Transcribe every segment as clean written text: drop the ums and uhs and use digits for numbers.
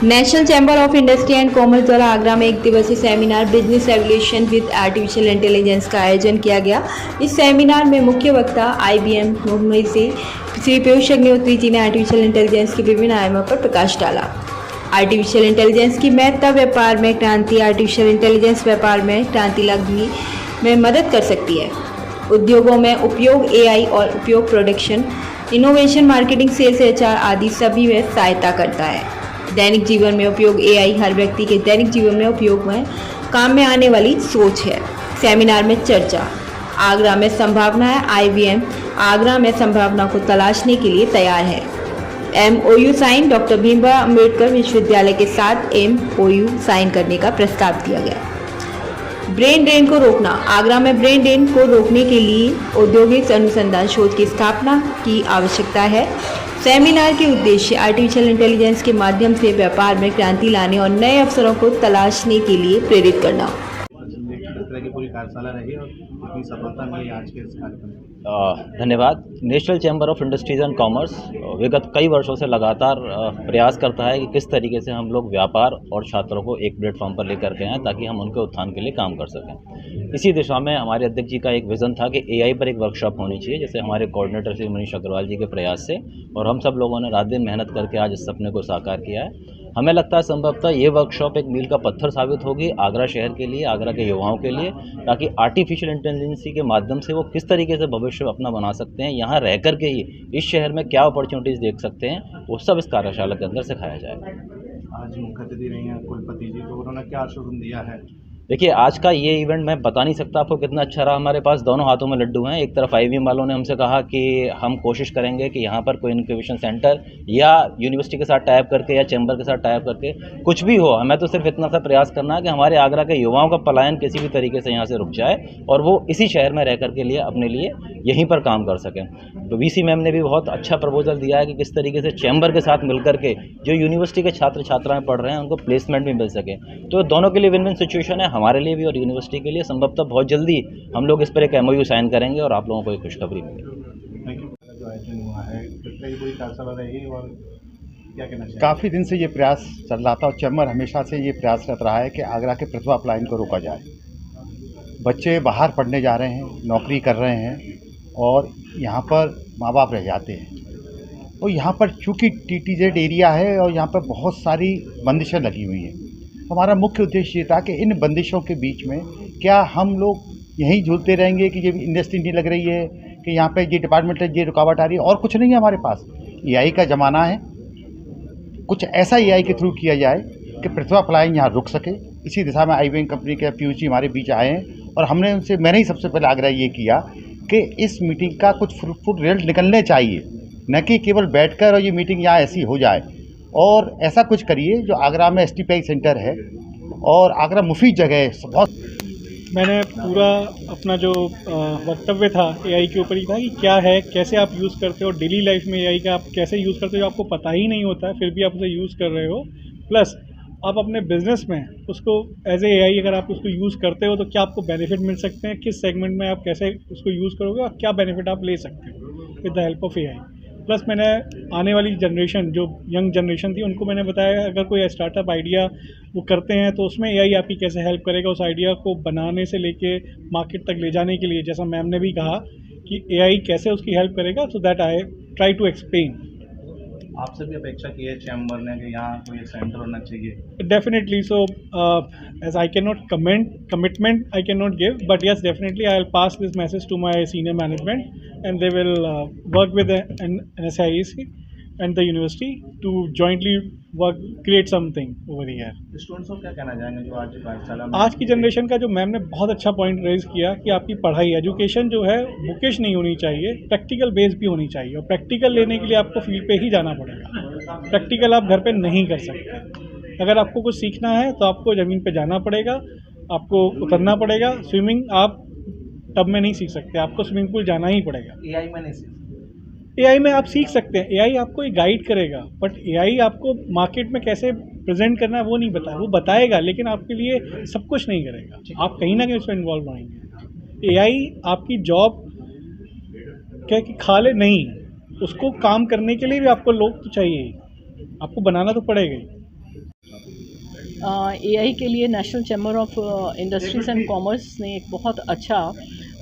National chamber of industry and commerce द्वारा आगरा में एक दिवसीय seminar business revolution with artificial intelligence का आयोजन किया गया। इस सेमिनार में मुख्य वक्ता IBM मुंबई से श्री पीयूष अग्निहोत्री जी ने आर्टिफिशियल इंटेलिजेंस के विभिन्न आयामों पर प्रकाश डाला। आर्टिफिशियल इंटेलिजेंस की महत्ता, व्यापार में क्रांति। आर्टिफिशियल इंटेलिजेंस व्यापार में क्रांति लाने में मदद कर सकती है। उद्योगों में उपयोग AI और उपयोग production, innovation, marketing, sales, HR आदि सभी में सहायता करता है। दैनिक जीवन में उपयोग AI हर व्यक्ति के दैनिक जीवन में उपयोग में काम में आने वाली सोच है। सेमिनार में चर्चा। आगरा में संभावना है। IBM आगरा में संभावना को तलाशने के लिए तैयार है। MOU sign. Doctor Bhimrao Ambedkar विश्वविद्यालय के साथ MOU साइन करने का प्रस्ताव दिया गया। ब्रेन ड्रेन को रोकना। आगरा में ब्रेन ड्रेन को रोकने के लिए औद्योगिक अनुसंधान शोध की स्थापना की आवश्यकता है। सेमिनार के उद्देश्य आर्टिफिशियल इंटेलिजेंस के माध्यम से व्यापार में क्रांति लाने और नए अवसरों को तलाशने के लिए प्रेरित करना। किस तरह की पूरी कार्यशाला रही और कितनी सफलता मिली आज के इस कार्यक्रम में? धन्यवाद। National chamber of industries and commerce विगत कई वर्षों से लगातार प्रयास करता है कि किस तरीके से हम लोग व्यापार और छात्रों को एक प्लेटफॉर्म पर लेकर के आएँ ताकि हम उनके उत्थान के लिए काम कर सकें। इसी दिशा में हमारे अध्यक्ष जी का एक विज़न था कि AI पर एक वर्कशॉप होनी चाहिए, जैसे हमारे कोऑर्डिनेटर श्री मनीष अग्रवाल जी के प्रयास से, और हम सब लोगों ने रात दिन मेहनत करके आज इस सपने को साकार किया है। हमें लगता है संभवतः ये वर्कशॉप एक मील का पत्थर साबित होगी आगरा शहर के लिए, आगरा के युवाओं के लिए, ताकि आर्टिफिशियल इंटेलिजेंस के माध्यम से वो किस तरीके से भविष्य अपना बना सकते हैं, यहाँ रह कर के ही इस शहर में क्या अपॉर्चुनिटीज़ देख सकते हैं, वो सब इस कार्यशाला के अंदर सिखाया जाएगा। आज मुख्य अतिथि रही हैं कुलपति जी, तो उन्होंने क्या आश्वासन दिया है? देखिए, आज का ये इवेंट मैं बता नहीं सकता आपको कितना अच्छा रहा। हमारे पास दोनों हाथों में लड्डू हैं। एक तरफ IBM वालों ने हमसे कहा कि हम कोशिश करेंगे कि यहाँ पर कोई इनक्यूबेशन सेंटर या यूनिवर्सिटी के साथ टाइप करके या चैम्बर के साथ टाइप करके कुछ भी हो, हमें तो सिर्फ इतना सा प्रयास करना है कि हमारे आगरा के युवाओं का पलायन किसी भी तरीके से यहाँ से रुक जाए और वो इसी शहर में रह कर के लिए अपने लिए यहीं पर काम कर सकें। तो VC मैम ने भी बहुत अच्छा प्रपोजल दिया है कि किस तरीके से चैम्बर के साथ मिल करके जो यूनिवर्सिटी के छात्र छात्राएँ पढ़ रहे हैं उनको प्लेसमेंट भी मिल सके। तो दोनों के लिए विन विन सिचुएशन है, हमारे लिए भी और यूनिवर्सिटी के लिए। संभवतः बहुत जल्दी हम लोग इस पर एक MOU साइन करेंगे और आप लोगों को एक खुशखबरी मिलेगी। जो आयोजन हुआ है, किस तरह की पूरी कार्यशाला रही और क्या कहना चाहिए? काफ़ी दिन से ये प्रयास चल रहा था और चैम्बर हमेशा से ये प्रयासरत रहा है कि आगरा के प्रतिभा पलायन को रोका जाए। बच्चे बाहर पढ़ने जा रहे हैं, नौकरी कर रहे हैं और यहाँ पर माँ बाप रह जाते हैं। और यहाँ पर चूँकि TTZ एरिया है और यहाँ पर बहुत सारी बंदिशें लगी हुई हैं। हमारा मुख्य उद्देश्य ये था कि इन बंदिशों के बीच में क्या हम लोग यहीं झूलते रहेंगे कि ये इंडस्ट्री नहीं लग रही है, कि यहाँ पे ये डिपार्टमेंट है, ये रुकावट आ रही है, और कुछ नहीं है हमारे पास। AI का ज़माना है, कुछ ऐसा AI के थ्रू किया जाए कि प्रतिभा पलायन यहाँ रुक सके। इसी दिशा में IBM कंपनी के पीयूष जी हमारे बीच आए हैं और मैंने ही सबसे पहले आग्रह ये किया कि इस मीटिंग का कुछ फ्रूटफुल रिजल्ट निकलने चाहिए, न कि केवल बैठकर और ये मीटिंग यहाँ ऐसी हो जाए। और ऐसा कुछ करिए जो आगरा में STPI सेंटर है और आगरा मुफीद जगह है बहुत। मैंने पूरा अपना जो वक्तव्य था AI के ऊपर ही था कि क्या है, कैसे आप यूज़ करते हो डेली लाइफ में AI का, आप कैसे यूज़ करते हो जो आपको पता ही नहीं होता है फिर भी आप उसे यूज़ कर रहे हो। प्लस आप अपने बिजनेस में उसको एज ए AI अगर आप उसको यूज़ करते हो तो क्या आपको बेनिफिट मिल सकते हैं, किस सेगमेंट में आप कैसे उसको यूज़ करोगे और क्या बेनिफिट आप ले सकते हो with the help of AI। Plus मैंने आने वाली जनरेशन जो यंग जनरेशन थी उनको मैंने बताया अगर कोई स्टार्टअप आइडिया वो करते हैं तो उसमें AI आपकी कैसे हेल्प करेगा उस आइडिया को बनाने से लेके मार्केट तक ले जाने के लिए। जैसा मैम ने भी कहा कि AI कैसे उसकी हेल्प करेगा, so that I try to explain. आपसे भी अपेक्षा की है चैम्बर ने कि यहाँ कोई एक सेंटर होना चाहिए? Definitely. So, as I cannot commitment I cannot give, but yes, definitely I will pass this message to my senior management, and they will work with the NSIEC and the university to jointly create something over here. Students को क्या कहना चाहेंगे जो आज कार्यशाला में? आज की जनरेशन का जो मैम ने बहुत अच्छा पॉइंट रेज किया कि आपकी पढ़ाई एजुकेशन जो है बुकिश नहीं होनी चाहिए, प्रैक्टिकल बेस भी होनी चाहिए। और प्रैक्टिकल लेने के लिए आपको फील्ड पे ही जाना पड़ेगा, प्रैक्टिकल आप घर पे नहीं कर सकते। अगर आपको कुछ सीखना है तो आपको ज़मीन पे जाना पड़ेगा, आपको उतरना पड़ेगा। स्विमिंग आप टब में नहीं सीख सकते, आपको स्विमिंग पूल जाना ही पड़ेगा। AI में नहीं सीख AI में आप सीख सकते हैं, AI आपको एक गाइड करेगा, बट AI आपको मार्केट में कैसे प्रेजेंट करना है वो नहीं बताया, वो बताएगा लेकिन आपके लिए सब कुछ नहीं करेगा। आप कहीं ना कहीं उसमें इन्वॉल्व रहेंगे। AI आपकी जॉब क्या कि खा ले नहीं, उसको काम करने के लिए भी आपको लोग तो चाहिए, आपको बनाना तो पड़ेगा ही। एआई के लिए national chamber of industries and commerce ने एक बहुत अच्छा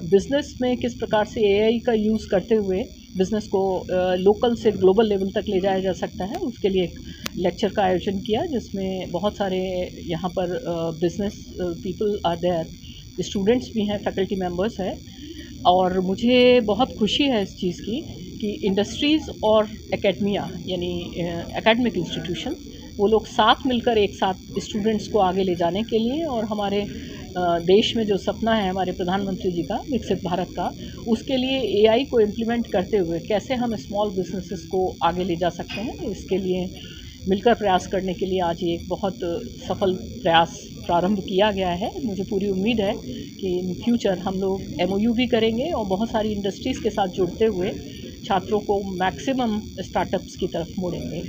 बिज़नेस में किस प्रकार से एआई का यूज़ करते हुए बिज़नेस को लोकल से ग्लोबल लेवल तक ले जाया जा सकता है, उसके लिए एक लेक्चर का आयोजन किया जिसमें बहुत सारे यहाँ पर business people are there, students भी हैं, फैकल्टी मेंबर्स हैं। और मुझे बहुत खुशी है इस चीज़ की कि इंडस्ट्रीज़ और एकेडमिया यानी एकेडमिक इंस्टीट्यूशन वो लोग साथ मिलकर एक साथ स्टूडेंट्स को आगे ले जाने के लिए और हमारे देश में जो सपना है हमारे प्रधानमंत्री जी का विकसित भारत का, उसके लिए एआई को इम्प्लीमेंट करते हुए कैसे हम स्मॉल बिजनेसेस को आगे ले जा सकते हैं, इसके लिए मिलकर प्रयास करने के लिए आज ये एक बहुत सफल प्रयास प्रारंभ किया गया है। मुझे पूरी उम्मीद है कि इन फ्यूचर हम लोग एमओयू भी करेंगे और बहुत सारी इंडस्ट्रीज़ के साथ जुड़ते हुए छात्रों को मैक्सिमम स्टार्टअप्स की तरफ मोड़ेंगे।